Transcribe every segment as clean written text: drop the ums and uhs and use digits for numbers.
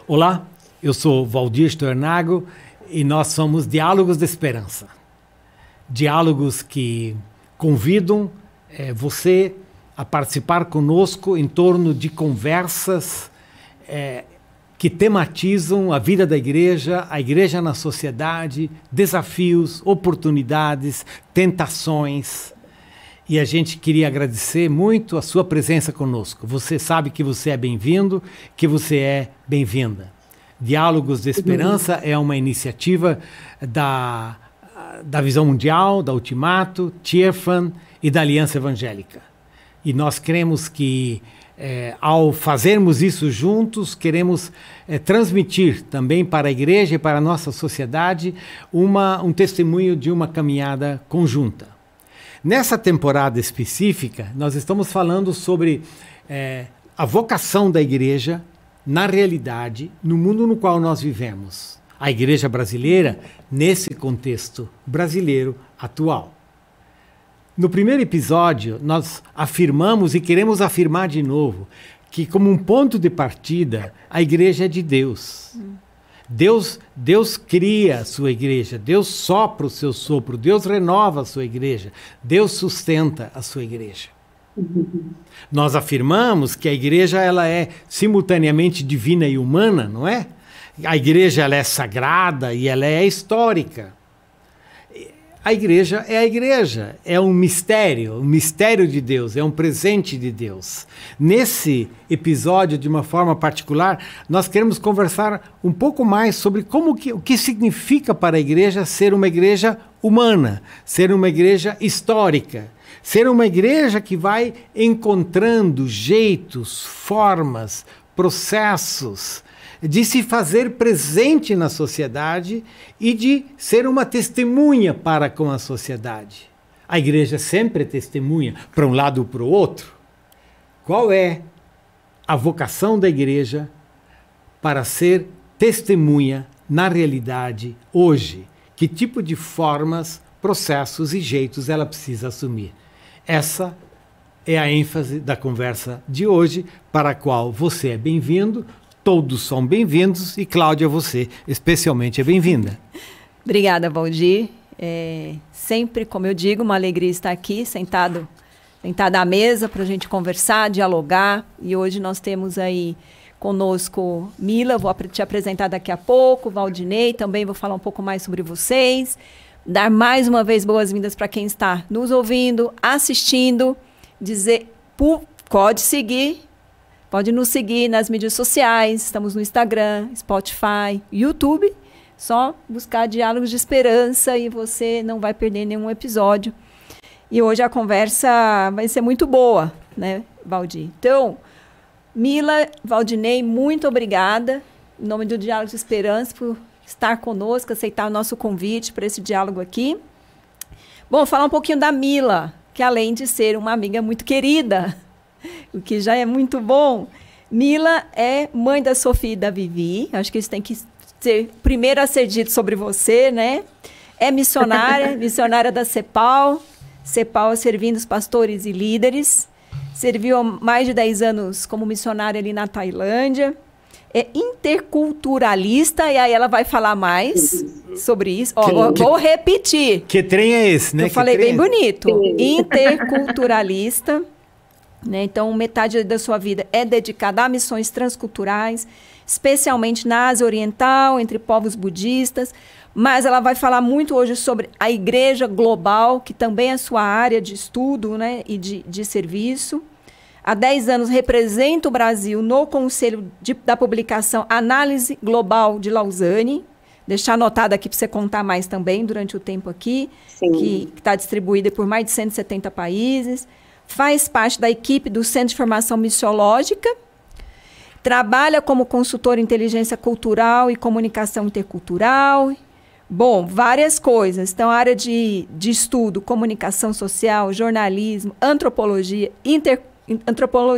Olá, eu sou Valdir Stornago e nós somos Diálogos de Esperança. Diálogos que convidam você a participar conosco em torno de conversas que tematizam a vida da igreja, a igreja na sociedade, desafios, oportunidades, tentações. E a gente queria agradecer muito a sua presença conosco. Você sabe que você é bem-vindo, que você é bem-vinda. Diálogos de Esperança é uma iniciativa da Visão Mundial, da Ultimato, Tearfund e da Aliança Evangélica. E nós cremos que, ao fazermos isso juntos, queremos transmitir também para a igreja e para a nossa sociedade um testemunho de uma caminhada conjunta. Nessa temporada específica, nós estamos falando sobre a vocação da igreja na realidade, no mundo no qual nós vivemos. A igreja brasileira, nesse contexto brasileiro atual. No primeiro episódio, nós afirmamos e queremos afirmar de novo que, como um ponto de partida, a igreja é de Deus. Deus cria a sua igreja, Deus sopra o seu sopro, Deus renova a sua igreja, Deus sustenta a sua igreja. Nós afirmamos que a igreja ela é simultaneamente divina e humana, não é? A igreja ela é sagrada e ela é histórica. A igreja, é um mistério de Deus, é um presente de Deus. Nesse episódio, de uma forma particular, nós queremos conversar um pouco mais sobre o que significa para a igreja ser uma igreja humana, ser uma igreja histórica, ser uma igreja que vai encontrando jeitos, formas, processos de se fazer presente na sociedade e de ser uma testemunha para com a sociedade. A igreja sempre é testemunha para um lado ou para o outro. Qual é a vocação da igreja para ser testemunha na realidade hoje? Que tipo de formas, processos e jeitos ela precisa assumir? Essa é a ênfase da conversa de hoje, para a qual você é bem-vindo. Todos são bem-vindos e Cláudia, você especialmente é bem-vinda. Obrigada, Valdir. Sempre, como eu digo, uma alegria estar aqui, sentada à mesa para a gente conversar, dialogar. E hoje nós temos aí conosco Mila, vou te apresentar daqui a pouco, Valdinei, também vou falar um pouco mais sobre vocês. Dar mais uma vez boas-vindas para quem está nos ouvindo, assistindo, dizer, pode seguir. Pode nos seguir nas mídias sociais, estamos no Instagram, Spotify, YouTube. Só buscar Diálogos de Esperança e você não vai perder nenhum episódio. E hoje a conversa vai ser muito boa, né, Valdir? Então, Mila, Valdinei, muito obrigada, em nome do Diálogos de Esperança, por estar conosco, aceitar o nosso convite para esse diálogo aqui. Bom, falar um pouquinho da Mila, que além de ser uma amiga muito querida, o que já é muito bom. Mila é mãe da Sofia e da Vivi. Acho que isso tem que ser primeiro a ser dito sobre você, né? É missionária da CEPAL servindo os pastores e líderes. Serviu há mais de 10 anos como missionária ali na Tailândia. É interculturalista, e aí ela vai falar mais sobre isso. Vou repetir. Que trem é esse, né? Eu falei bem bonito. Interculturalista. Né? Então, metade da sua vida é dedicada a missões transculturais, especialmente na Ásia Oriental, entre povos budistas. Mas ela vai falar muito hoje sobre a igreja global, que também é sua área de estudo, né? E de serviço. Há 10 anos representa o Brasil no Conselho da Publicação Análise Global de Lausanne. Deixar anotado aqui para você contar mais também durante o tempo aqui, que está distribuída por mais de 170 países. Faz parte da equipe do Centro de Formação Missiológica, trabalha como consultor em inteligência cultural e comunicação intercultural. Bom, várias coisas. Então, área de estudo, comunicação social, jornalismo, antropologia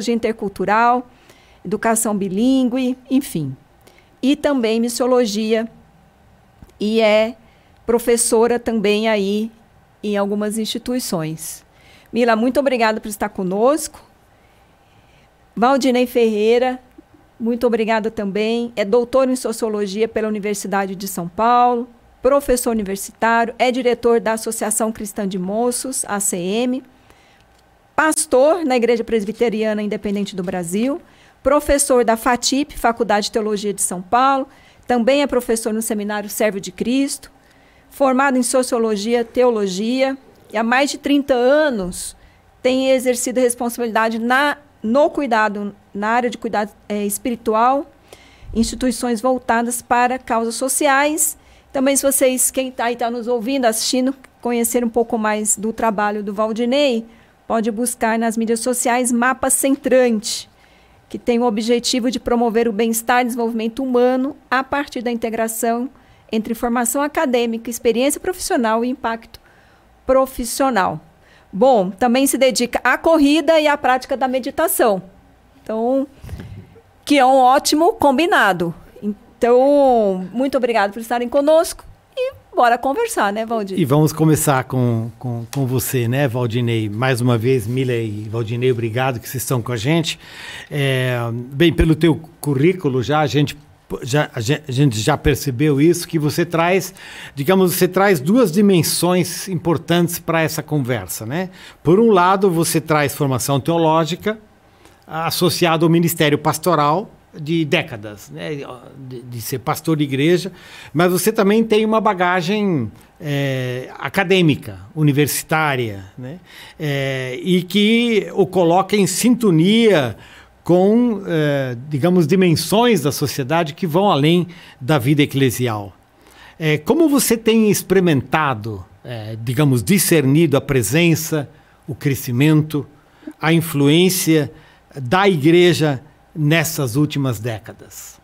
intercultural, educação bilíngue, enfim. E também missiologia, e é professora também aí em algumas instituições. Mila, muito obrigada por estar conosco. Valdinei Ferreira, Muito obrigada também. É doutor em Sociologia pela Universidade de São Paulo, professor universitário, é diretor da Associação Cristã de Moços, ACM, pastor na Igreja Presbiteriana Independente do Brasil, professor da FATIP, Faculdade de Teologia de São Paulo, também é professor no Seminário Servo de Cristo, formado em Sociologia, Teologia, e há mais de 30 anos tem exercido responsabilidade no cuidado, na área de cuidado espiritual, instituições voltadas para causas sociais. Também, se vocês, quem está nos ouvindo, assistindo, conhecer um pouco mais do trabalho do Valdinei, pode buscar nas mídias sociais Mapa Centrante, que tem o objetivo de promover o bem-estar e desenvolvimento humano a partir da integração entre formação acadêmica, experiência profissional e impacto profissional. Bom, também se dedica à corrida e à prática da meditação. Então, que é um ótimo combinado. Então, muito obrigado por estarem conosco e bora conversar, né, Valdir? E vamos começar com você, né, Valdinei? Mais uma vez, Mila e Valdinei, obrigado que vocês estão com a gente. Bem, pelo teu currículo a gente já percebeu isso, que você traz, digamos, você traz duas dimensões importantes para essa conversa, né? Por um lado, você traz formação teológica associada ao ministério pastoral de décadas, né? De ser pastor de igreja, mas você também tem uma bagagem acadêmica, universitária, né? E que o coloca em sintonia com, digamos, dimensões da sociedade que vão além da vida eclesial. Como você tem experimentado, digamos, discernido a presença, o crescimento, a influência da igreja nessas últimas décadas?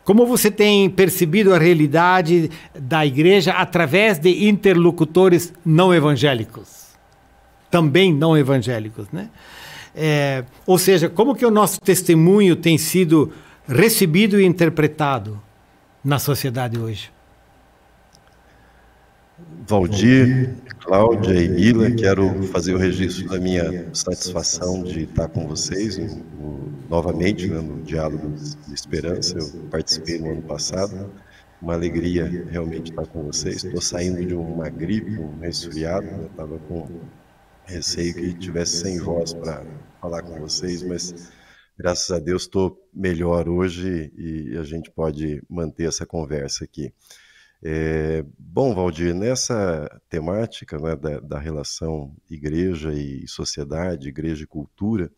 Como você tem percebido a realidade da igreja através de interlocutores não evangélicos? Também não evangélicos, né? Ou seja, como que o nosso testemunho tem sido recebido e interpretado na sociedade hoje? Valdir, Cláudia e Mila, quero fazer o registro da minha satisfação de estar com vocês novamente, né, no Diálogo de Esperança. Eu participei no ano passado, uma alegria realmente estar com vocês. Estou saindo de uma gripe, um resfriado, né? Estava com receio que tivesse sem voz para falar com vocês, mas graças a Deus estou melhor hoje e a gente pode manter essa conversa aqui. Bom, Valdir, nessa temática, né, da relação igreja e sociedade, igreja e cultura,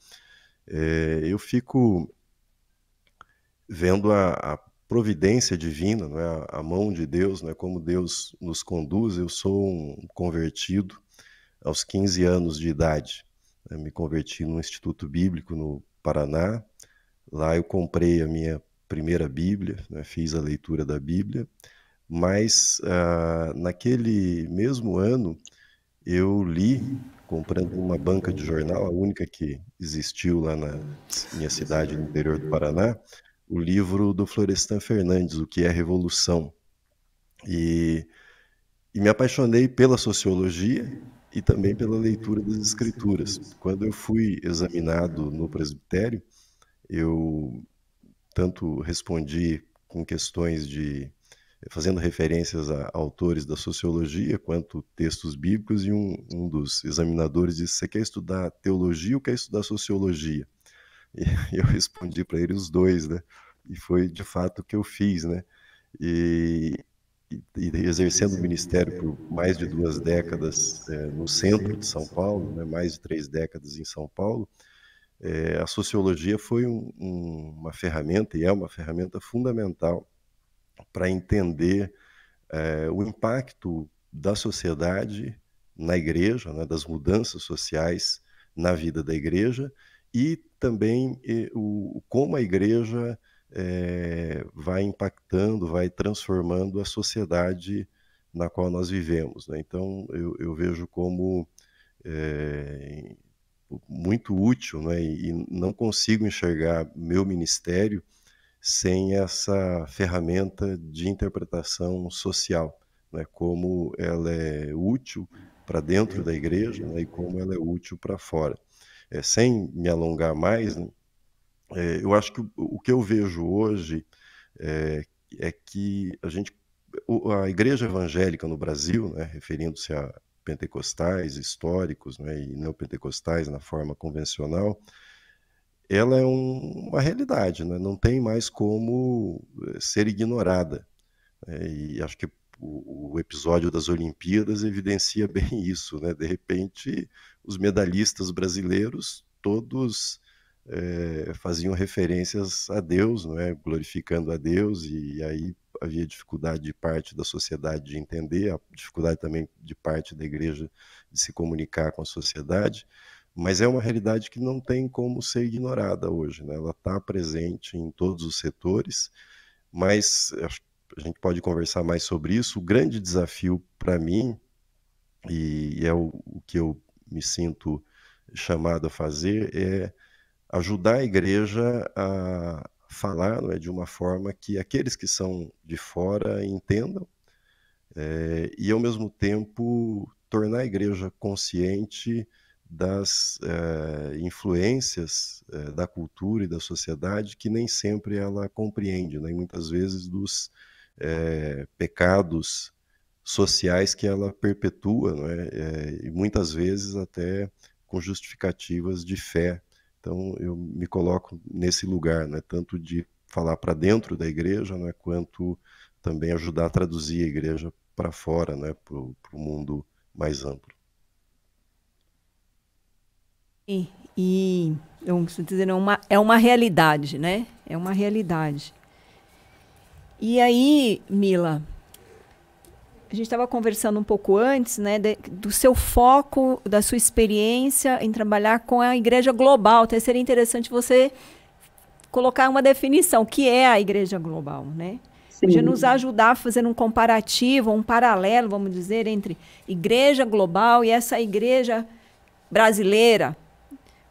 eu fico vendo a providência divina, né, a mão de Deus, né, como Deus nos conduz. Eu sou um convertido aos 15 anos de idade. Eu me converti no Instituto Bíblico no Paraná. Lá eu comprei a minha primeira Bíblia, né, fiz a leitura da Bíblia, mas naquele mesmo ano eu li, comprando uma banca de jornal, a única que existiu lá na minha cidade, no interior do Paraná, o livro do Florestan Fernandes, O que é Revolução. E me apaixonei pela sociologia e também pela leitura das escrituras. Quando eu fui examinado no presbitério, eu tanto respondi com questões fazendo referências a autores da sociologia, quanto textos bíblicos, e um dos examinadores disse: você quer estudar teologia ou quer estudar sociologia? E eu respondi para ele os dois, né? E foi de fato o que eu fiz, né? E exercendo o ministério por mais de 2 décadas no centro de São Paulo, né, mais de 3 décadas em São Paulo, a sociologia foi uma ferramenta, e é uma ferramenta fundamental para entender o impacto da sociedade na igreja, né, das mudanças sociais na vida da igreja, e também como a igreja vai impactando, vai transformando a sociedade na qual nós vivemos, né? Então, eu vejo como muito útil, né? E não consigo enxergar meu ministério sem essa ferramenta de interpretação social, né? Como ela é útil para dentro da igreja, né? E como ela é útil para fora. Sem me alongar mais, né? Eu acho que o que eu vejo hoje é que a igreja evangélica no Brasil, né, referindo-se a pentecostais históricos, né, e neopentecostais na forma convencional, ela é uma realidade, né, não tem mais como ser ignorada. E acho que o episódio das Olimpíadas evidencia bem isso, né? De repente, os medalhistas brasileiros todos faziam referências a Deus, não é? Glorificando a Deus, e aí havia dificuldade de parte da sociedade de entender, a dificuldade também de parte da igreja de se comunicar com a sociedade, mas é uma realidade que não tem como ser ignorada hoje, né? Ela está presente em todos os setores, mas a gente pode conversar mais sobre isso. O grande desafio para mim, e é o que eu me sinto chamado a fazer, é ajudar a igreja a falar, não é, de uma forma que aqueles que são de fora entendam, e ao mesmo tempo tornar a igreja consciente das influências da cultura e da sociedade que nem sempre ela compreende, né? E muitas vezes dos pecados sociais que ela perpetua, não é? E muitas vezes até com justificativas de fé. Então eu me coloco nesse lugar, né? Tanto de falar para dentro da igreja, né? Quanto também ajudar a traduzir a igreja para fora, né? Para o mundo mais amplo. Eu estou dizendo, é uma realidade, né? É uma realidade. E aí, Mila, a gente estava conversando um pouco antes, né, do seu foco, da sua experiência em trabalhar com a igreja global. Até seria interessante você colocar uma definição, o que é a igreja global, né? Podia nos ajudar a fazer um comparativo, um paralelo, vamos dizer, entre igreja global e essa igreja brasileira.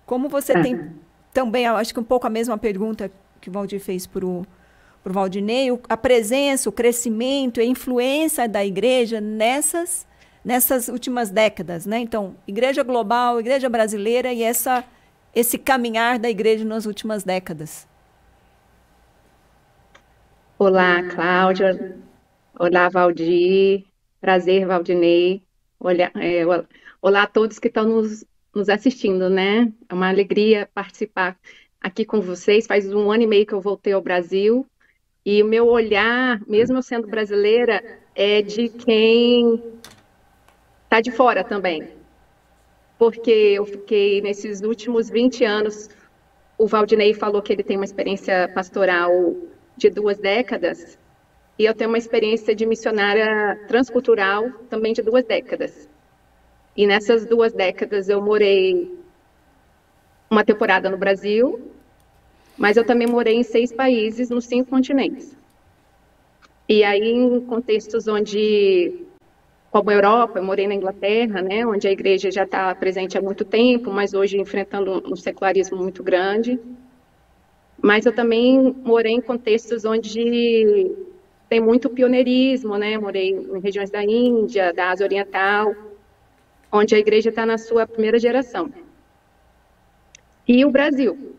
Como você tem também, acho que um pouco a mesma pergunta que o Valdir fez para o Valdinei, a presença, o crescimento, a influência da igreja nessas últimas décadas, né? Então, igreja global, igreja brasileira e esse caminhar da igreja nas últimas décadas. Olá, Cláudia. Olá, Valdir. Prazer, Valdinei. Olá a todos que estão nos assistindo, né? É uma alegria participar aqui com vocês. Faz 1 ano e meio que eu voltei ao Brasil. E o meu olhar, mesmo eu sendo brasileira, é de quem está de fora também. Porque eu fiquei nesses últimos 20 anos, o Valdinei falou que ele tem uma experiência pastoral de 2 décadas, e eu tenho uma experiência de missionária transcultural também de 2 décadas. E nessas 2 décadas eu morei uma temporada no Brasil, mas eu também morei em 6 países, nos 5 continentes. E aí, em contextos onde, como a Europa, eu morei na Inglaterra, né, onde a igreja já está presente há muito tempo, mas hoje enfrentando um secularismo muito grande. Mas eu também morei em contextos onde tem muito pioneirismo, né? Morei em regiões da Índia, da Ásia Oriental, onde a igreja está na sua primeira geração. E o Brasil.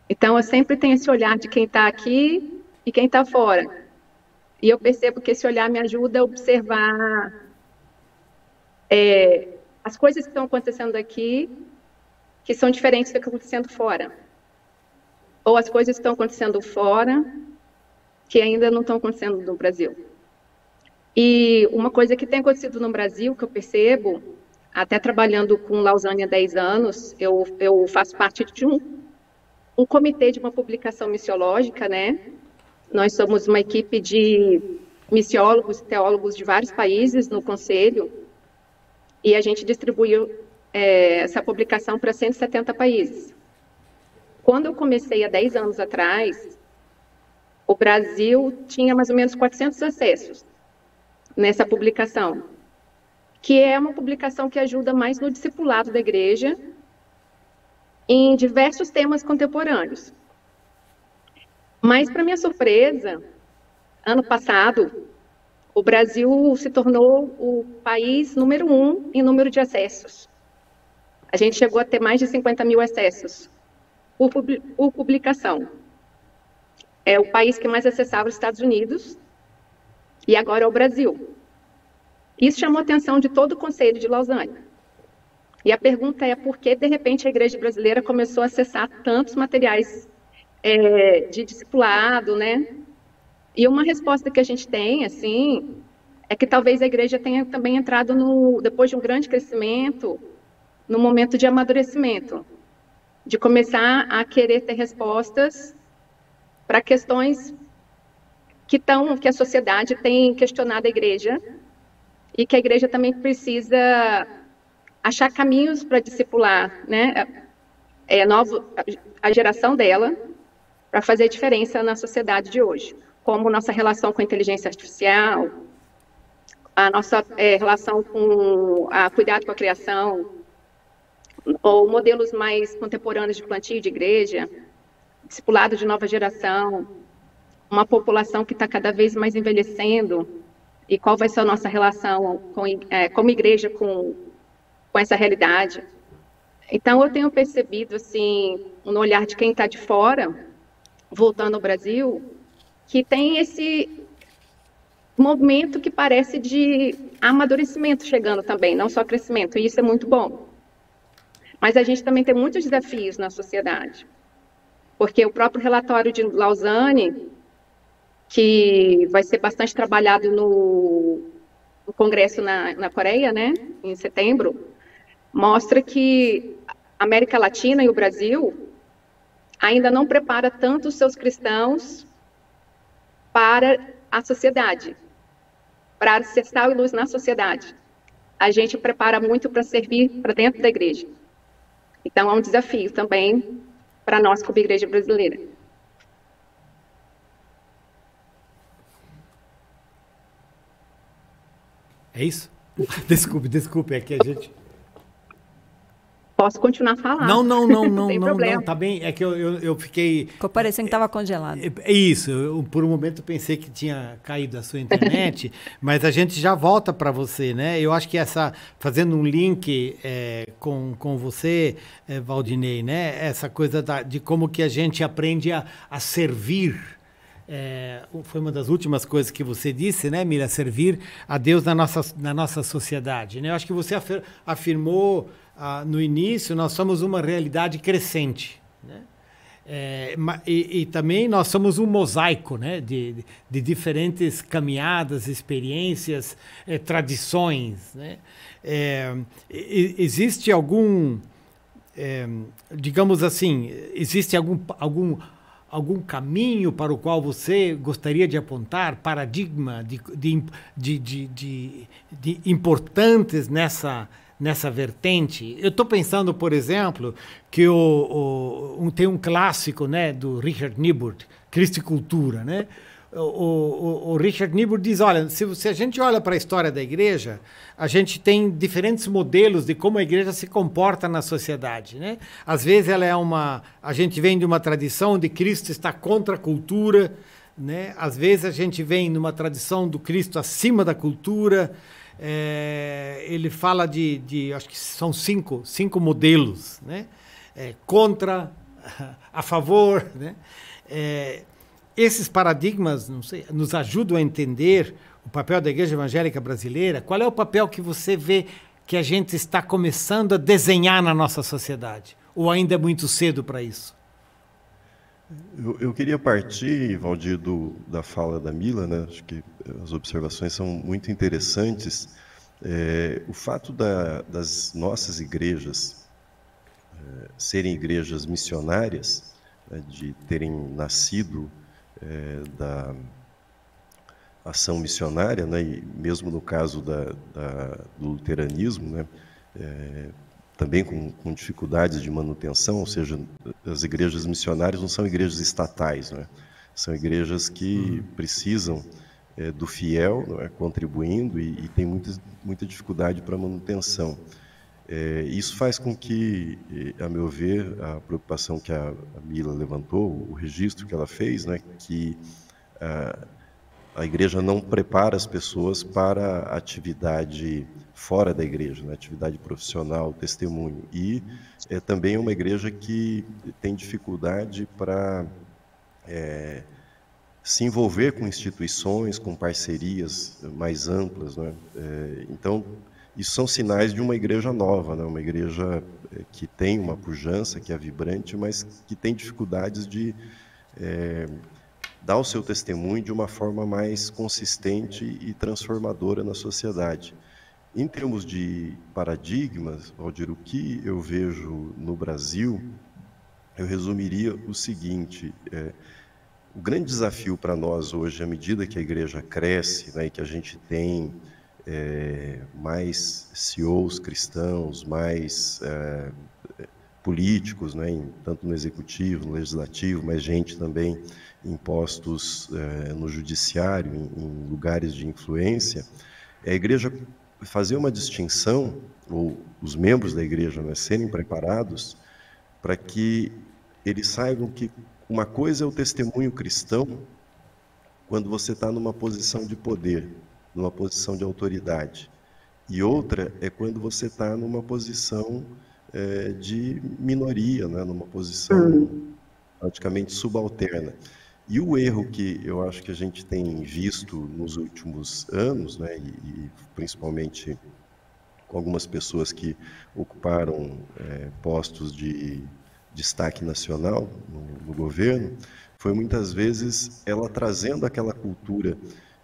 Então, eu sempre tenho esse olhar de quem está aqui e quem está fora. E eu percebo que esse olhar me ajuda a observar as coisas que estão acontecendo aqui, que são diferentes do que estão acontecendo fora. Ou as coisas que estão acontecendo fora, que ainda não estão acontecendo no Brasil. E uma coisa que tem acontecido no Brasil, que eu percebo, até trabalhando com Lausanne há 10 anos, eu faço parte de um comitê de uma publicação missiológica, né? Nós somos uma equipe de missiólogos e teólogos de vários países no conselho, e a gente distribuiu essa publicação para 170 países. Quando eu comecei há 10 anos atrás, o Brasil tinha mais ou menos 400 acessos nessa publicação, que é uma publicação que ajuda mais no discipulado da igreja em diversos temas contemporâneos. Mas, para minha surpresa, ano passado, o Brasil se tornou o país número 1 em número de acessos. A gente chegou a ter mais de 50 mil acessos por publicação. É o país que mais acessava os Estados Unidos e agora é o Brasil. Isso chamou a atenção de todo o Conselho de Lausanne. E a pergunta é por que, de repente, a Igreja Brasileira começou a acessar tantos materiais de discipulado, né? E uma resposta que a gente tem, assim, é que talvez a Igreja tenha também entrado, depois de um grande crescimento, no momento de amadurecimento, de começar a querer ter respostas para questões que a sociedade tem questionado a Igreja, e que a Igreja também precisa achar caminhos para discipular, né, a geração dela, para fazer diferença na sociedade de hoje, como nossa relação com a inteligência artificial, a nossa relação com cuidado com a criação, ou modelos mais contemporâneos de plantio de igreja, discipulado de nova geração, uma população que está cada vez mais envelhecendo, e qual vai ser a nossa relação como igreja com essa realidade. Então, eu tenho percebido, assim, no olhar de quem está de fora, voltando ao Brasil, que tem esse momento que parece de amadurecimento chegando também, não só crescimento, e isso é muito bom. Mas a gente também tem muitos desafios na sociedade, porque o próprio relatório de Lausanne, que vai ser bastante trabalhado no Congresso na Coreia, né, em setembro, mostra que a América Latina e o Brasil ainda não prepara tanto os seus cristãos para a sociedade, para ser sal e luz na sociedade. A gente prepara muito para servir para dentro da igreja. Então, é um desafio também para nós como igreja brasileira. É isso? Desculpe, é que a gente... Posso continuar a falar? Não, tá bem, é que eu fiquei... Ficou parecendo que estava congelado. É isso, por um momento eu pensei que tinha caído a sua internet, mas a gente já volta para você, né? Eu acho que fazendo um link com você, Valdinei, né? Essa coisa de como que a gente aprende a servir. Foi uma das últimas coisas que você disse, né, Mira? Servir a Deus na nossa sociedade, né? Eu acho que você afirmou no início, nós somos uma realidade crescente, né? E também nós somos um mosaico, né, de diferentes caminhadas, experiências, tradições, né? Existe algum, digamos assim, existe algum caminho para o qual você gostaria de apontar, paradigma de importantes nessa vertente? Eu estou pensando, por exemplo, que tem um clássico, né, do Richard Niebuhr, Cristo e Cultura, né? O Richard Niebuhr diz, olha, se a gente olha para a história da igreja, a gente tem diferentes modelos de como a igreja se comporta na sociedade, né? Às vezes a gente vem de uma tradição onde Cristo está contra a cultura, né? Às vezes a gente vem de uma tradição do Cristo acima da cultura. Ele fala acho que são cinco modelos, né? Contra, a favor, né? Esses paradigmas, não sei, nos ajudam a entender o papel da Igreja Evangélica Brasileira. Qual é o papel que você vê que a gente está começando a desenhar na nossa sociedade? Ou ainda é muito cedo para isso? Eu queria partir, Valdir, da fala da Mila, né? Acho que as observações são muito interessantes. O fato das nossas igrejas serem igrejas missionárias, né, de terem nascido da ação missionária, né, e mesmo no caso do luteranismo, né, também com dificuldades de manutenção, ou seja, as igrejas missionárias não são igrejas estatais, né, são igrejas que precisam do fiel, né, contribuindo e tem muita dificuldade para manutenção. Isso faz com que, a meu ver, a preocupação que a Mila levantou, o registro que ela fez, né, que a igreja não prepara as pessoas para a atividade fora da igreja, na atividade profissional, testemunho. E é também uma igreja que tem dificuldade para se envolver com instituições, com parcerias mais amplas, né? Então, isso são sinais de uma igreja nova, né? Uma igreja que tem uma pujança, que é vibrante, mas que tem dificuldades de dar o seu testemunho de uma forma mais consistente e transformadora na sociedade. Em termos de paradigmas, Valdir, o que eu vejo no Brasil, eu resumiria o seguinte: o grande desafio para nós hoje, à medida que a igreja cresce, né, e que a gente tem mais CEOs cristãos, mais políticos, né, tanto no executivo, no legislativo, mas gente também em postos no judiciário, em lugares de influência, a igreja fazer uma distinção, ou os membros da igreja, né, serem preparados para que eles saibam que uma coisa é o testemunho cristão quando você está numa posição de poder, numa posição de autoridade, e outra é quando você está numa posição de minoria, né, numa posição praticamente subalterna. E o erro que eu acho que a gente tem visto nos últimos anos, né, e principalmente com algumas pessoas que ocuparam postos de destaque nacional no governo, foi muitas vezes ela trazendo aquela cultura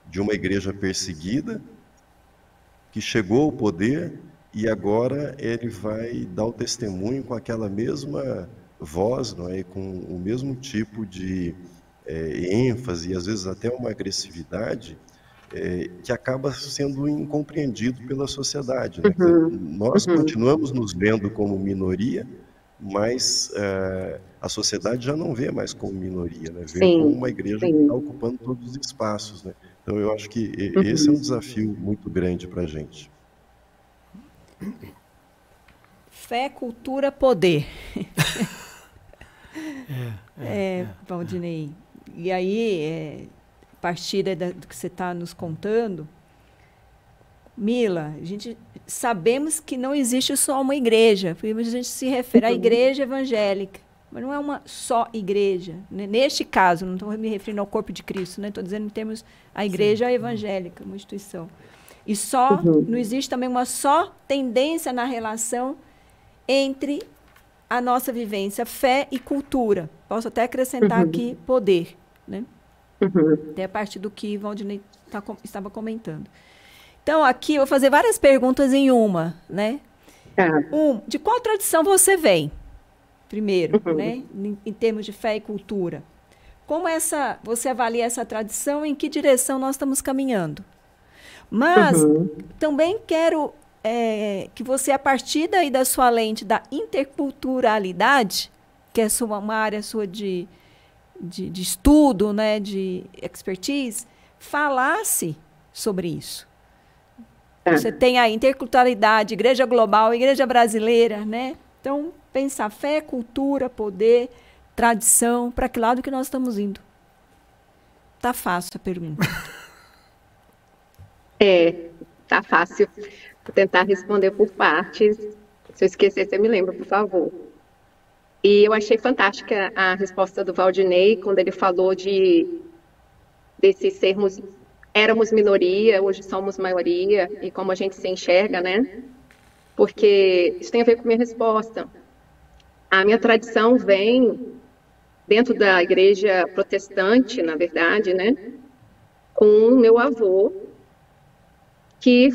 de uma igreja perseguida, que chegou ao poder e agora ele vai dar o testemunho com aquela mesma voz, não é? E com o mesmo tipo de ênfase e às vezes até uma agressividade que acaba sendo incompreendido pela sociedade, né? Nós continuamos nos vendo como minoria, mas a sociedade já não vê mais como minoria, né? Vê como uma igreja que está ocupando todos os espaços, né? Então eu acho que esse é um desafio muito grande para a gente. Fé, cultura, poder. Valdinei. E aí, a partir do que você está nos contando, Mila, a gente sabemos que não existe só uma igreja, porque a gente se refere à igreja evangélica, mas não é uma só igreja. Neste caso, não estou me referindo ao corpo de Cristo, né? Estou dizendo em termos a igreja evangélica, uma instituição. E não existe também uma só tendência na relação entre a nossa vivência, fé e cultura. Posso até acrescentar aqui poder, né? Até a partir do que Valdinei estava comentando. Então, aqui eu vou fazer várias perguntas em uma, né? De qual tradição você vem? Primeiro, né? Em termos de fé e cultura. Como você avalia essa tradição, em que direção nós estamos caminhando? Mas também quero que você, a partir daí da sua lente da interculturalidade, que é uma área sua de estudo, né, de expertise, falasse sobre isso. Você tem a interculturalidade, igreja global, igreja brasileira, né? Então, pensar fé, cultura, poder, tradição, para que lado que nós estamos indo? Tá fácil a pergunta. Tá fácil. Vou tentar responder por partes. Se eu esquecer, você me lembra, por favor. E eu achei fantástica a resposta do Valdinei, quando ele falou desses éramos minoria, hoje somos maioria, e como a gente se enxerga, né? Porque isso tem a ver com a minha resposta. A minha tradição vem dentro da igreja protestante, na verdade, né? Com meu avô, que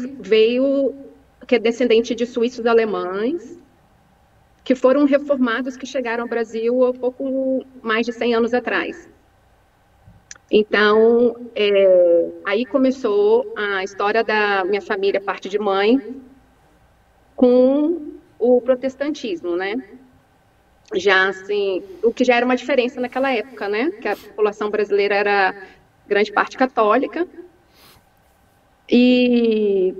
é descendente de suíços alemães, que foram reformados, que chegaram ao Brasil há pouco mais de 100 anos atrás. Então, aí começou a história da minha família, parte de mãe, com o protestantismo, né? Já assim, o que já era uma diferença naquela época, né? Que a população brasileira era grande parte católica. E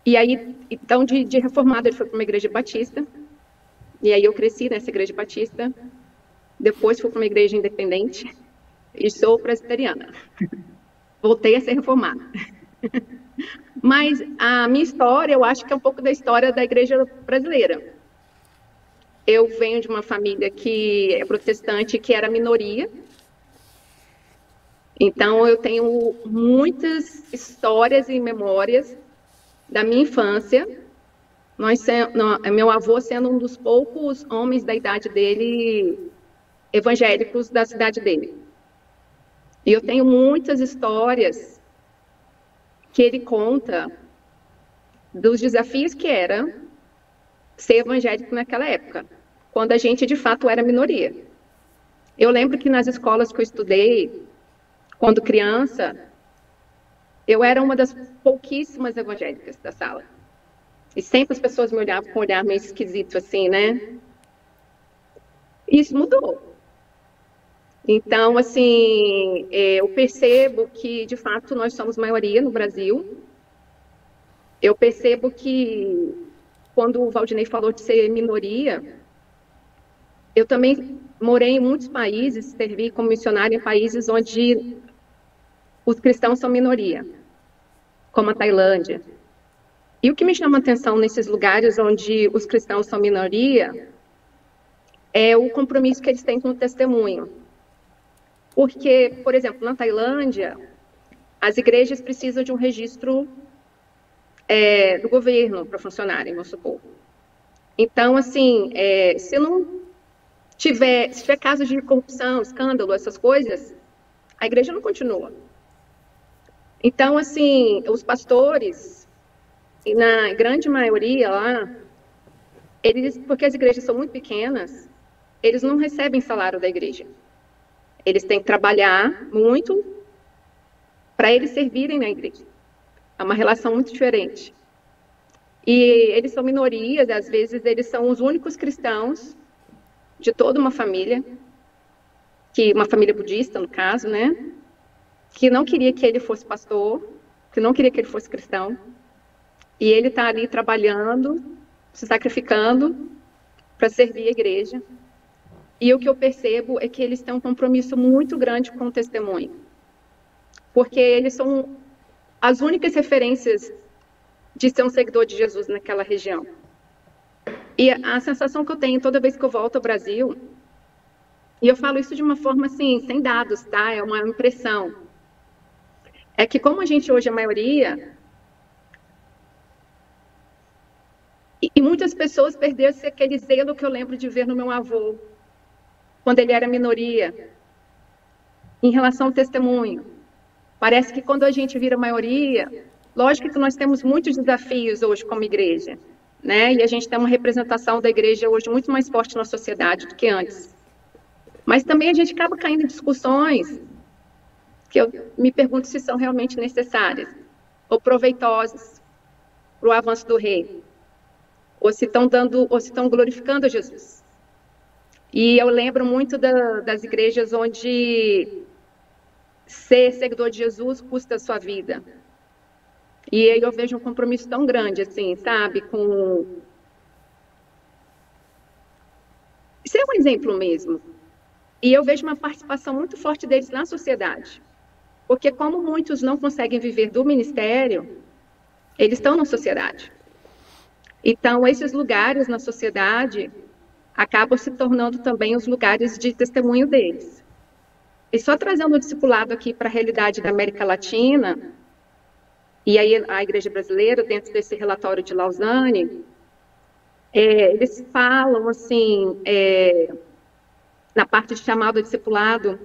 aí, então, de reformado, ele foi para uma igreja batista. E aí eu cresci nessa igreja batista. Depois fui para uma igreja independente. E sou presbiteriana. Voltei a ser reformada. Mas a minha história, eu acho que é um pouco da história da igreja brasileira. Eu venho de uma família que é protestante, que era minoria. Então, eu tenho muitas histórias e memórias da minha infância. Meu avô sendo um dos poucos homens da idade dele, evangélicos da cidade dele. E eu tenho muitas histórias que ele conta dos desafios que era ser evangélico naquela época, quando a gente, de fato, era minoria. Eu lembro que nas escolas que eu estudei, quando criança, eu era uma das pouquíssimas evangélicas da sala. E sempre as pessoas me olhavam com um olhar meio esquisito, assim, né? Isso mudou. Então, assim, eu percebo que, de fato, nós somos maioria no Brasil. Eu percebo que, quando o Valdinei falou de ser minoria, eu também morei em muitos países, servi como missionária em países onde os cristãos são minoria, como a Tailândia. E o que me chama a atenção nesses lugares onde os cristãos são minoria é o compromisso que eles têm com o testemunho. Porque, por exemplo, na Tailândia, as igrejas precisam de um registro do governo para funcionarem, vamos supor. Então, assim, se tiver casos de corrupção, escândalo, essas coisas, a igreja não continua. Então, assim, os pastores, e na grande maioria lá, porque as igrejas são muito pequenas, eles não recebem salário da igreja. Eles têm que trabalhar muito para eles servirem na igreja. É uma relação muito diferente. E eles são minorias, às vezes eles são os únicos cristãos de toda uma família, uma família budista, no caso, né? Que não queria que ele fosse pastor, que não queria que ele fosse cristão. E ele está ali trabalhando, se sacrificando para servir a igreja. E o que eu percebo é que eles têm um compromisso muito grande com o testemunho. Porque eles são as únicas referências de ser um seguidor de Jesus naquela região. E a sensação que eu tenho toda vez que eu volto ao Brasil, e eu falo isso de uma forma assim, sem dados, tá? É uma impressão. É que como a gente hoje é a maioria, e muitas pessoas perderam aquele zelo que eu lembro de ver no meu avô, quando ele era minoria, em relação ao testemunho. Parece que quando a gente vira maioria, lógico que nós temos muitos desafios hoje como igreja, né? E a gente tem uma representação da igreja hoje muito mais forte na sociedade do que antes. Mas também a gente acaba caindo em discussões que eu me pergunto se são realmente necessárias ou proveitosas para o avanço do reino, ou se estão glorificando a Jesus. E eu lembro muito das igrejas onde ser seguidor de Jesus custa a sua vida. E aí eu vejo um compromisso tão grande, assim, sabe? Isso é um exemplo mesmo. E eu vejo uma participação muito forte deles na sociedade. Porque como muitos não conseguem viver do ministério, eles estão na sociedade. Então, esses lugares na sociedade acabam se tornando também os lugares de testemunho deles. E só trazendo o discipulado aqui para a realidade da América Latina, e aí a Igreja Brasileira, dentro desse relatório de Lausanne, eles falam, assim, na parte de chamado discipulado,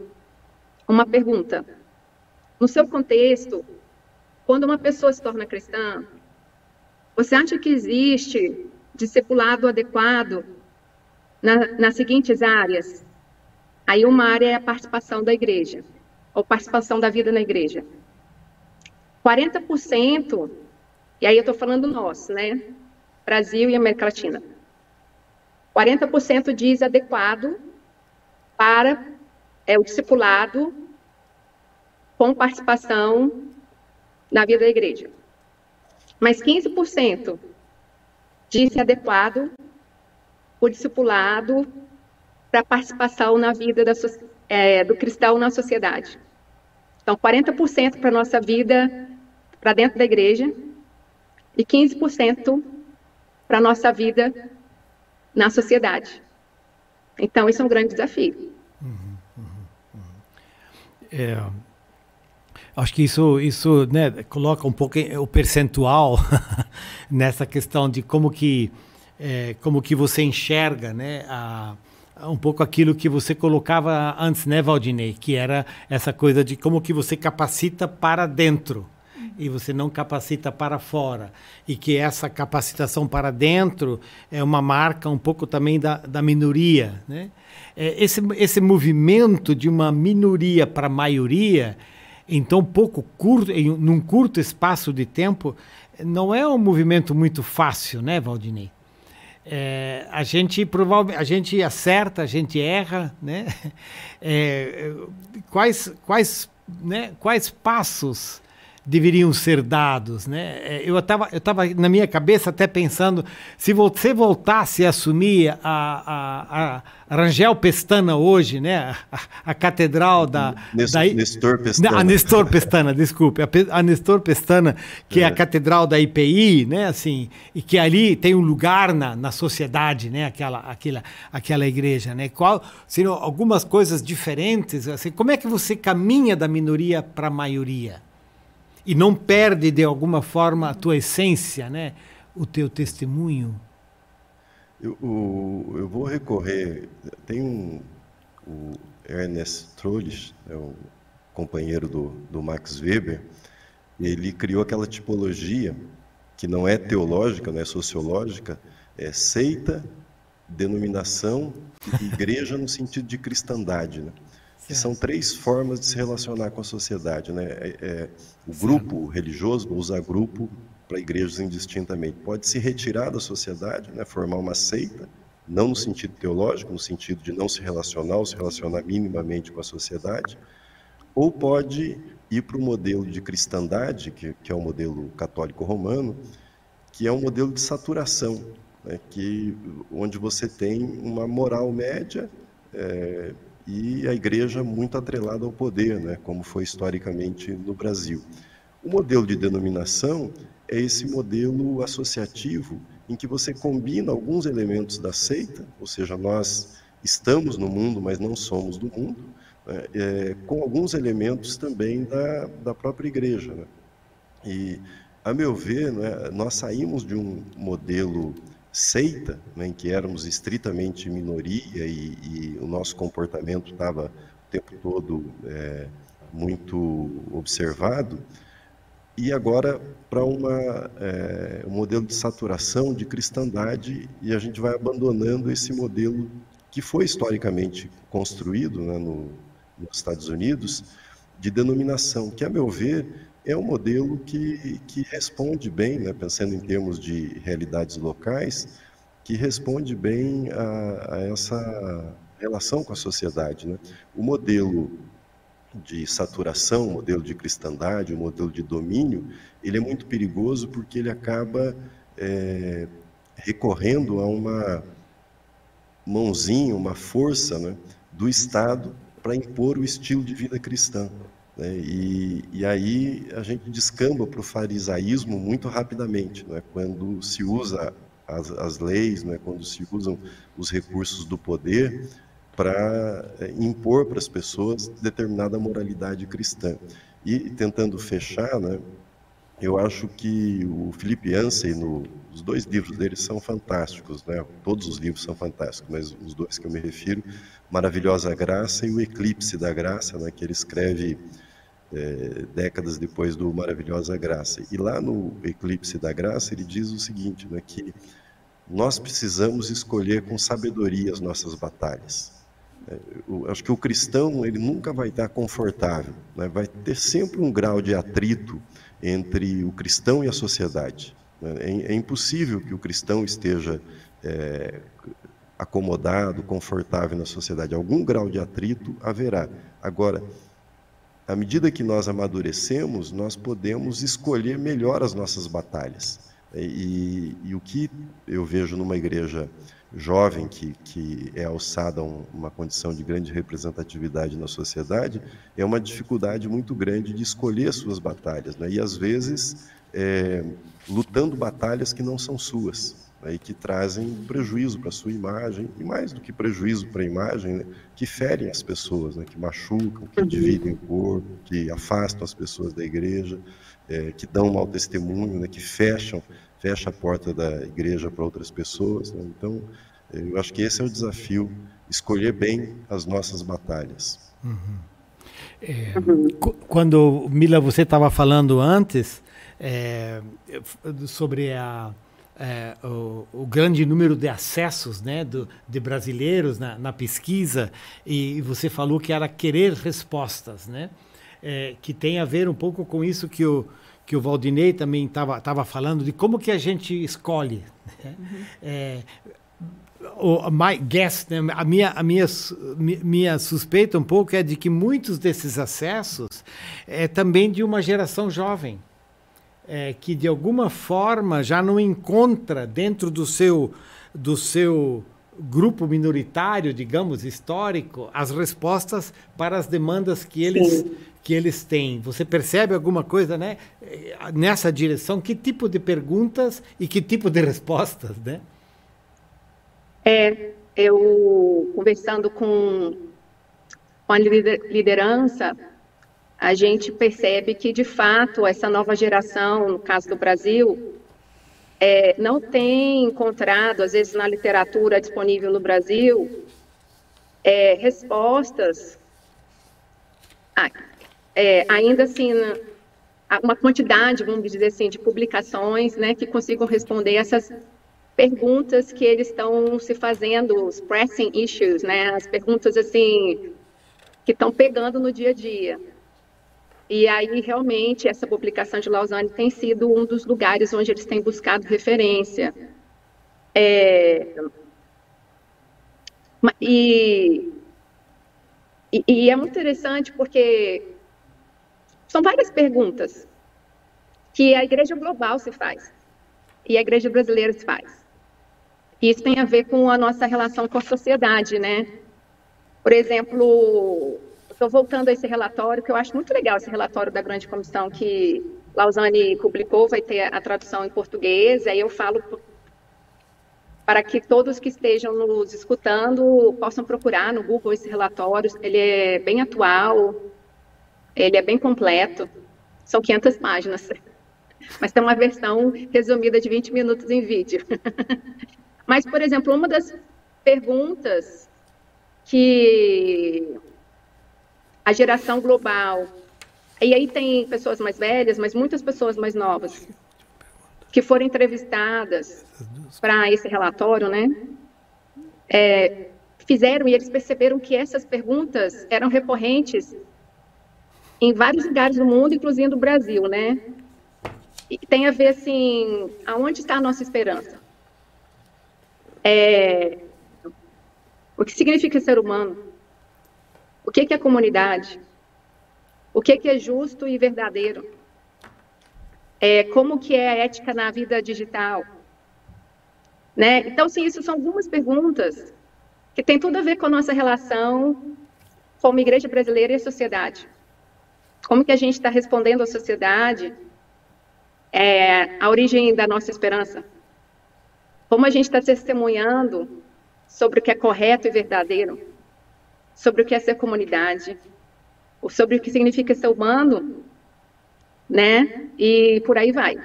uma pergunta. No seu contexto, quando uma pessoa se torna cristã, você acha que existe discipulado adequado nas seguintes áreas? Aí uma área é a participação da igreja, ou participação da vida na igreja. 40%, e aí eu estou falando nosso, né? Brasil e América Latina. 40% diz adequado para o discipulado com participação na vida da igreja. Mas 15% diz adequado o discipulado para participação na vida do cristão na sociedade. Então, 40% para a nossa vida para dentro da igreja e 15% para a nossa vida na sociedade. Então, isso é um grande desafio. Acho que isso né, coloca um pouco o percentual nessa questão de como que você enxerga, né, um pouco aquilo que você colocava antes, né, Valdinei, que era essa coisa de como que você capacita para dentro e você não capacita para fora. E que essa capacitação para dentro é uma marca um pouco também da minoria, né? Esse movimento de uma minoria para a maioria, em tão pouco curto, num curto espaço de tempo, não é um movimento muito fácil, né, Valdinei? A gente acerta, a gente erra, né? Quais passos deveriam ser dados, né? Eu tava na minha cabeça até pensando, se você voltasse a assumir a Rangel Pestana hoje, né? A catedral Nestor Pestana. A Nestor Pestana, desculpe, a Nestor Pestana, que é a catedral da IPI, né? Assim, e que ali tem um lugar na sociedade, né? Aquela igreja, né? Qual seriam algumas coisas diferentes? Assim, como é que você caminha da minoria para a maioria? E não perde, de alguma forma, a tua essência, né? O teu testemunho? Eu vou recorrer... Tem o Ernest Trollich, o companheiro do Max Weber, ele criou aquela tipologia que não é teológica, não é sociológica, é seita, denominação e igreja no sentido de cristandade, né? Que são 3 formas de se relacionar com a sociedade, né? O grupo religioso, vou usar grupo para igrejas indistintamente, pode se retirar da sociedade, né? Formar uma seita, não no sentido teológico, no sentido de não se relacionar ou se relacionar minimamente com a sociedade, ou pode ir para o modelo de cristandade, que é o modelo católico romano, que é um modelo de saturação, né? Onde você tem uma moral média, e a igreja muito atrelada ao poder, né, como foi historicamente no Brasil. O modelo de denominação é esse modelo associativo em que você combina alguns elementos da seita, ou seja, nós estamos no mundo, mas não somos do mundo, né, com alguns elementos também da própria igreja, né? E, a meu ver, né, nós saímos de um modelo seita, né, em que éramos estritamente minoria e o nosso comportamento estava o tempo todo muito observado, e agora para um modelo de saturação, de cristandade, e a gente vai abandonando esse modelo que foi historicamente construído, né, nos Estados Unidos, de denominação, que, a meu ver, é um modelo que responde bem, né, pensando em termos de realidades locais, que responde bem a essa relação com a sociedade, né? O modelo de saturação, o modelo de cristandade, o modelo de domínio, ele é muito perigoso porque ele acaba recorrendo a uma mãozinha, uma força, né, do Estado para impor o estilo de vida cristã. E aí a gente descamba para o farisaísmo muito rapidamente, né? Quando se usa as leis, né? Quando se usam os recursos do poder para impor para as pessoas determinada moralidade cristã. E tentando fechar, né? Eu acho que o Philip Yancey, os 2 livros dele são fantásticos, né? Todos os livros são fantásticos, mas os 2 que eu me refiro, Maravilhosa Graça e o Eclipse da Graça, né? Que ele escreve décadas depois do Maravilhosa Graça. E lá no Eclipse da Graça ele diz o seguinte, né? Que nós precisamos escolher com sabedoria as nossas batalhas. Eu acho que o cristão, ele nunca vai estar confortável, né? Vai ter sempre um grau de atrito entre o cristão e a sociedade. É impossível que o cristão esteja acomodado, confortável na sociedade. Algum grau de atrito haverá. Agora, à medida que nós amadurecemos, nós podemos escolher melhor as nossas batalhas. E o que eu vejo numa igreja jovem que é alçada a uma condição de grande representatividade na sociedade, é uma dificuldade muito grande de escolher suas batalhas, né? E às vezes lutando batalhas que não são suas, né? E que trazem prejuízo para a sua imagem, e mais do que prejuízo para a imagem, né? Que ferem as pessoas, né? Que machucam, que dividem o corpo, que afastam as pessoas da igreja, que dão mau testemunho, né? Que fecha a porta da igreja para outras pessoas, né? Então, eu acho que esse é o desafio, escolher bem as nossas batalhas. Quando, Mila, você estava falando antes sobre o grande número de acessos, né, de brasileiros na pesquisa, e você falou que era querer respostas, né, que tem a ver um pouco com isso que o Valdinei também estava falando, de como que a gente escolhe. Né? My guess, né, a minha suspeita um pouco é de que muitos desses acessos é também de uma geração jovem, que de alguma forma já não encontra dentro do seu grupo minoritário, digamos, histórico, as respostas para as demandas que eles têm. Você percebe alguma coisa, né, nessa direção? Que tipo de perguntas e que tipo de respostas, né? Eu conversando com a liderança, a gente percebe que, de fato, essa nova geração, no caso do Brasil, não tem encontrado, às vezes, na literatura disponível no Brasil, respostas, ainda assim, uma quantidade, vamos dizer assim, de publicações, né, que consigam responder essas perguntas que eles estão se fazendo, os pressing issues, né, as perguntas, assim, que estão pegando no dia a dia. E aí, realmente, essa publicação de Lausanne tem sido um dos lugares onde eles têm buscado referência. E é muito interessante porque são várias perguntas que a igreja global se faz e a igreja brasileira se faz. E isso tem a ver com a nossa relação com a sociedade, né? Por exemplo, estou voltando a esse relatório, que eu acho muito legal, esse relatório da Grande Comissão que Lausanne publicou, vai ter a tradução em português, aí eu falo para que todos que estejam nos escutando possam procurar no Google esse relatório, ele é bem atual, ele é bem completo, são 500 páginas, mas tem uma versão resumida de 20 minutos em vídeo. Mas, por exemplo, uma das perguntas que a geração global, e aí tem pessoas mais velhas, mas muitas pessoas mais novas, que foram entrevistadas para esse relatório, né, fizeram e eles perceberam que essas perguntas eram recorrentes em vários lugares do mundo, inclusive no Brasil, né, e tem a ver, assim, aonde está a nossa esperança? O que significa ser humano? O que é comunidade? O que é justo e verdadeiro? Como que é a ética na vida digital? Né? Então, sim, isso são algumas perguntas que têm tudo a ver com a nossa relação como igreja brasileira e a sociedade. Como que a gente está respondendo à sociedade, a origem da nossa esperança? Como a gente está testemunhando sobre o que é correto e verdadeiro, sobre o que é ser comunidade, sobre o que significa ser humano, né? E por aí vai.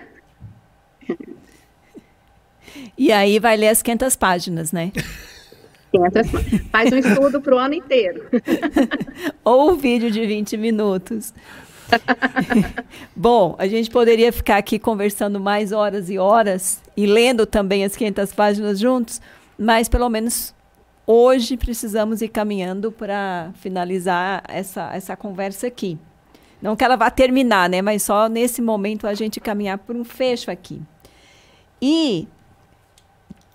E aí vai ler as 500 páginas, né? 500, faz um estudo para o ano inteiro. Ou um vídeo de 20 minutos. Bom, a gente poderia ficar aqui conversando mais horas e horas e lendo também as 500 páginas juntos, mas pelo menos hoje precisamos ir caminhando para finalizar essa conversa aqui. Não que ela vá terminar, né? Mas só nesse momento a gente caminhar por um fecho aqui. E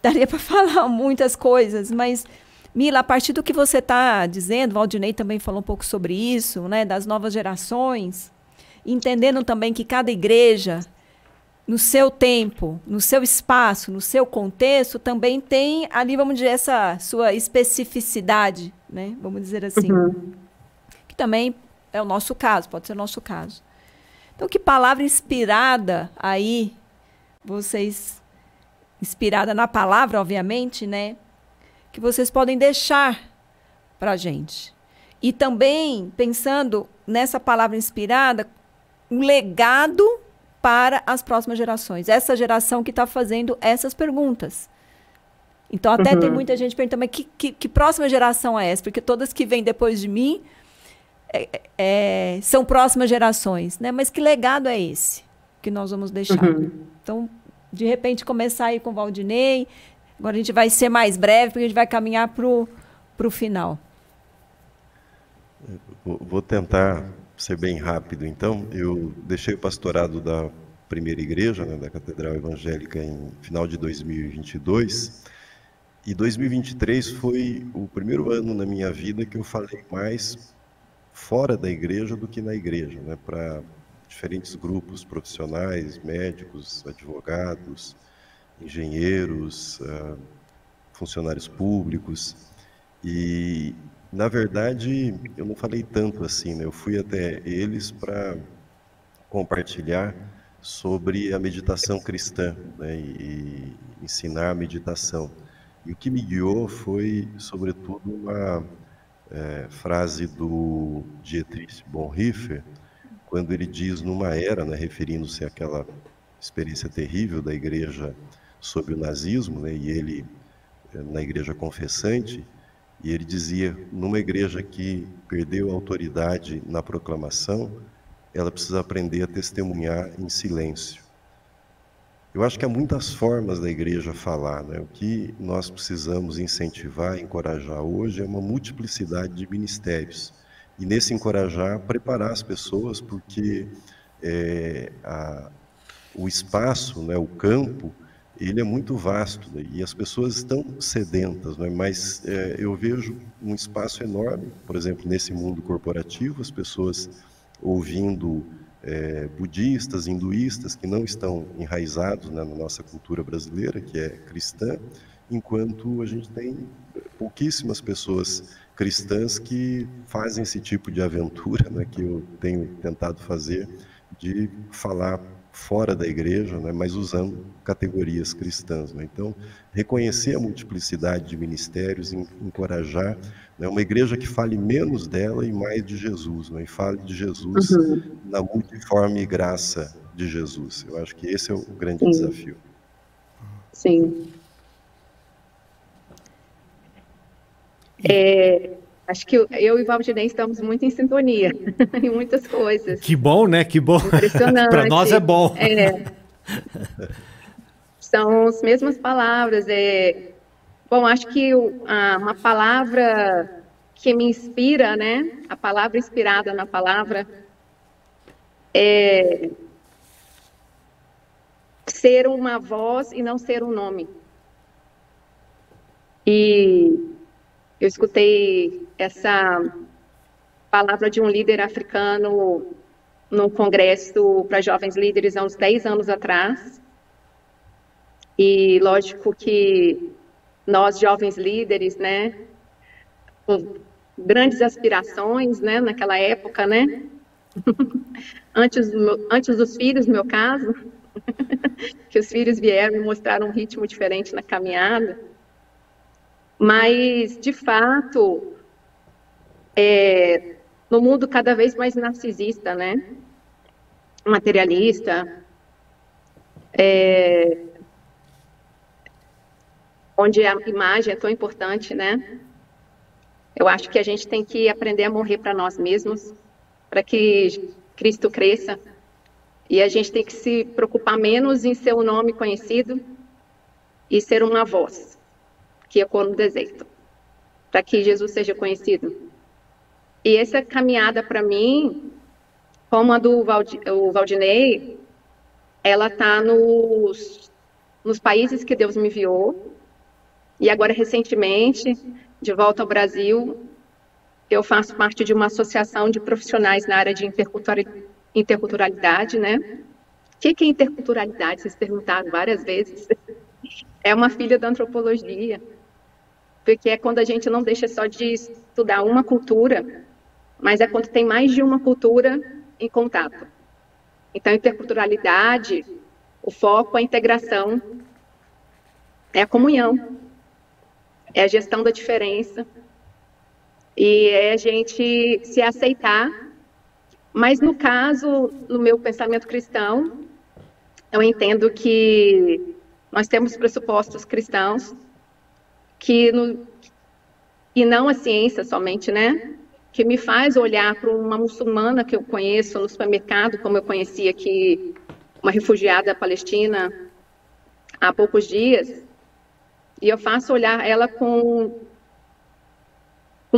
daria para falar muitas coisas, mas, Mila, a partir do que você está dizendo, Valdinei também falou um pouco sobre isso, né, das novas gerações, entendendo também que cada igreja no seu tempo, no seu espaço, no seu contexto, também tem ali, vamos dizer, essa sua especificidade, né? Vamos dizer assim. Que também é o nosso caso, pode ser o nosso caso. Então, que palavra inspirada aí, vocês, inspirada na palavra, obviamente, né? Que vocês podem deixar para a gente. E também, pensando nessa palavra inspirada, um legado para as próximas gerações. Essa geração que está fazendo essas perguntas. Então, até tem muita gente perguntando, mas que próxima geração é essa? Porque todas que vêm depois de mim são próximas gerações. Né? Mas que legado é esse que nós vamos deixar? Então, de repente, começar aí com o Valdinei. Agora a gente vai ser mais breve, porque a gente vai caminhar para o final. Vou tentar ser bem rápido, então. Eu deixei o pastorado da primeira igreja, né, da Catedral Evangélica, em final de 2022. E 2023 foi o primeiro ano na minha vida que eu falei mais fora da igreja do que na igreja, né, para diferentes grupos profissionais, médicos, advogados, engenheiros, funcionários públicos. E, na verdade, eu não falei tanto assim, né? Eu fui até eles para compartilhar sobre a meditação cristã, né? E ensinar a meditação. E o que me guiou foi, sobretudo, uma frase do Dietrich Bonhoeffer, quando ele diz, numa era, né, referindo-se àquela experiência terrível da igreja sob o nazismo, né, e ele na igreja confessante, e ele dizia, numa igreja que perdeu a autoridade na proclamação, ela precisa aprender a testemunhar em silêncio. Eu acho que há muitas formas da igreja falar, né? O que nós precisamos incentivar, encorajar hoje é uma multiplicidade de ministérios. E nesse encorajar, preparar as pessoas, porque o espaço, né, o campo, ele é muito vasto, né, e as pessoas estão sedentas, né, mas eu vejo um espaço enorme, por exemplo, nesse mundo corporativo, as pessoas ouvindo budistas, hinduístas, que não estão enraizados, né, na nossa cultura brasileira, que é cristã, enquanto a gente tem pouquíssimas pessoas cristãs que fazem esse tipo de aventura, né, que eu tenho tentado fazer, de falar fora da igreja, né, mas usando categorias cristãs, né? Então, reconhecer a multiplicidade de ministérios, encorajar, né, uma igreja que fale menos dela e mais de Jesus, né, e fale de Jesus na multiforme graça de Jesus. Eu acho que esse é o grande desafio. Sim. Acho que eu e o Valdinei estamos muito em sintonia em muitas coisas. Que bom, né? Que bom. Impressionante. Para nós é bom. São as mesmas palavras. Bom, acho que uma palavra que me inspira, né? A palavra inspirada na palavra é ser uma voz e não ser um nome. E eu escutei essa palavra de um líder africano no congresso para jovens líderes há uns 10 anos atrás. E lógico que nós, jovens líderes, né, com grandes aspirações, né, naquela época, né, antes dos filhos, no meu caso, que os filhos vieram e mostraram um ritmo diferente na caminhada. Mas, de fato, no mundo cada vez mais narcisista, né? Materialista, onde a imagem é tão importante, né? Eu acho que a gente tem que aprender a morrer para nós mesmos, para que Cristo cresça. E a gente tem que se preocupar menos em ser um nome conhecido e ser uma voz que ecoa no deserto, para que Jesus seja conhecido. E essa caminhada, para mim, como a do Valdinei, ela está nos países que Deus me enviou, e agora, recentemente, de volta ao Brasil, eu faço parte de uma associação de profissionais na área de interculturalidade, né? que é interculturalidade? Vocês perguntaram várias vezes. É uma filha da antropologia, porque é quando a gente não deixa só de estudar uma cultura, mas é quando tem mais de uma cultura em contato. Então, interculturalidade, o foco é a integração, é a comunhão, é a gestão da diferença, e é a gente se aceitar. Mas, no caso, no meu pensamento cristão, eu entendo que nós temos pressupostos cristãos e não a ciência somente, né? Que me faz olhar para uma muçulmana que eu conheço no supermercado, como eu conheci aqui uma refugiada palestina há poucos dias, e eu faço olhar ela com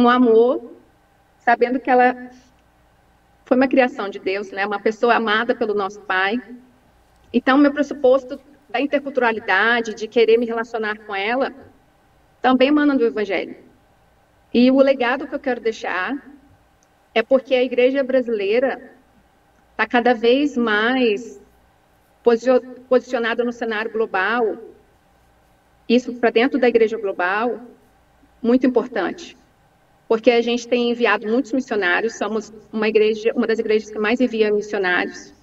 amor, sabendo que ela foi uma criação de Deus, né? Uma pessoa amada pelo nosso Pai. Então, meu pressuposto da interculturalidade, de querer me relacionar com ela, também emana do Evangelho. E o legado que eu quero deixar é porque a igreja brasileira está cada vez mais posicionada no cenário global. Isso para dentro da igreja global, muito importante. Porque a gente tem enviado muitos missionários, somos uma das igrejas que mais envia missionários.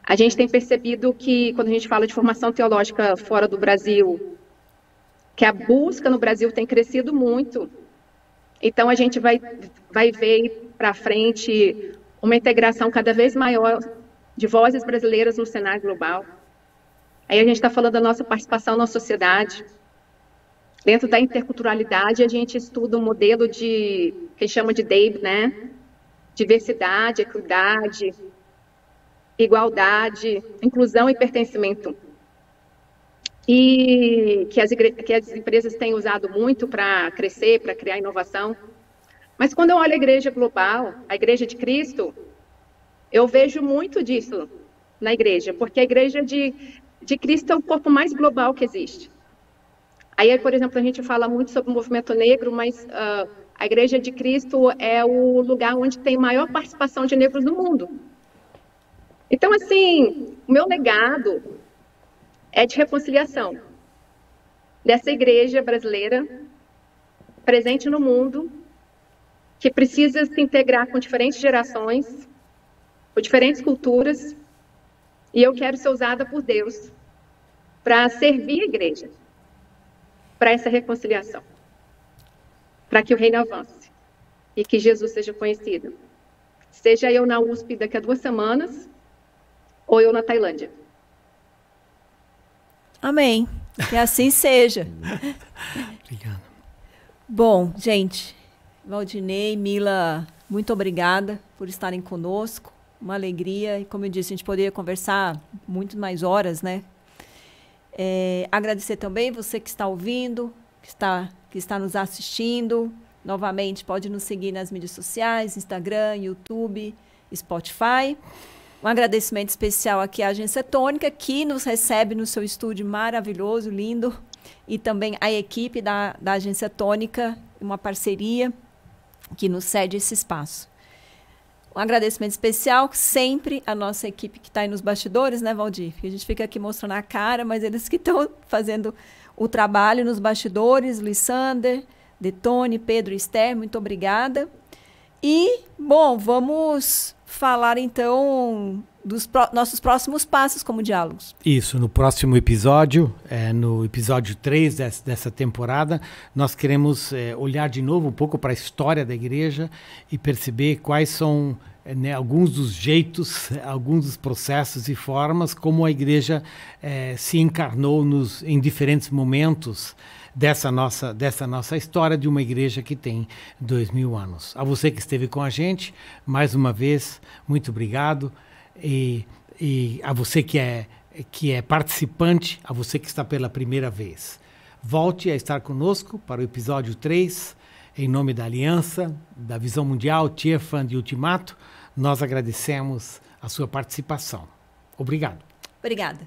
A gente tem percebido que, quando a gente fala de formação teológica fora do Brasil, que a busca no Brasil tem crescido muito. Então, a gente vai ver para frente uma integração cada vez maior de vozes brasileiras no cenário global. Aí a gente está falando da nossa participação na sociedade. Dentro da interculturalidade, a gente estuda um modelo que chama de DABE, né? Diversidade, equidade, igualdade, inclusão e pertencimento. E que as empresas têm usado muito para crescer, para criar inovação. Mas quando eu olho a igreja global, a igreja de Cristo, eu vejo muito disso na igreja, porque a igreja de Cristo é o corpo mais global que existe. Aí, por exemplo, a gente fala muito sobre o movimento negro, mas a igreja de Cristo é o lugar onde tem maior participação de negros no mundo. Então, assim, o meu legado é de reconciliação dessa igreja brasileira presente no mundo, que precisa se integrar com diferentes gerações, com diferentes culturas, e eu quero ser usada por Deus para servir a igreja, para essa reconciliação, para que o reino avance e que Jesus seja conhecido. Seja eu na USP daqui a 2 semanas, ou eu na Tailândia. Amém. Que assim seja. Obrigado. Bom, gente, Valdinei, Mila, muito obrigada por estarem conosco. Uma alegria. E como eu disse, a gente poderia conversar muito mais horas, né? Agradecer também você que está ouvindo, que está nos assistindo. Novamente, pode nos seguir nas mídias sociais, Instagram, YouTube, Spotify. Um agradecimento especial aqui à Agência Tônica, que nos recebe no seu estúdio maravilhoso, lindo, e também a equipe da Agência Tônica, uma parceria que nos cede esse espaço. Um agradecimento especial sempre à nossa equipe que está aí nos bastidores, né, Valdir? A gente fica aqui mostrando a cara, mas eles que estão fazendo o trabalho nos bastidores, Lissander, Detone, Pedro e Esther, muito obrigada. E, bom, vamos falar então dos nossos próximos passos como diálogos. Isso, no próximo episódio, no episódio 3 dessa temporada, nós queremos olhar de novo um pouco para a história da igreja e perceber quais são alguns dos jeitos, alguns dos processos e formas como a igreja se encarnou em diferentes momentos dessa nossa história de uma igreja que tem 2000 anos. A você que esteve com a gente, mais uma vez, muito obrigado. E a você que é participante, a você que está pela primeira vez. Volte a estar conosco para o episódio 3, em nome da Aliança, da Visão Mundial, Tearfund e Ultimato. Nós agradecemos a sua participação. Obrigado. Obrigada.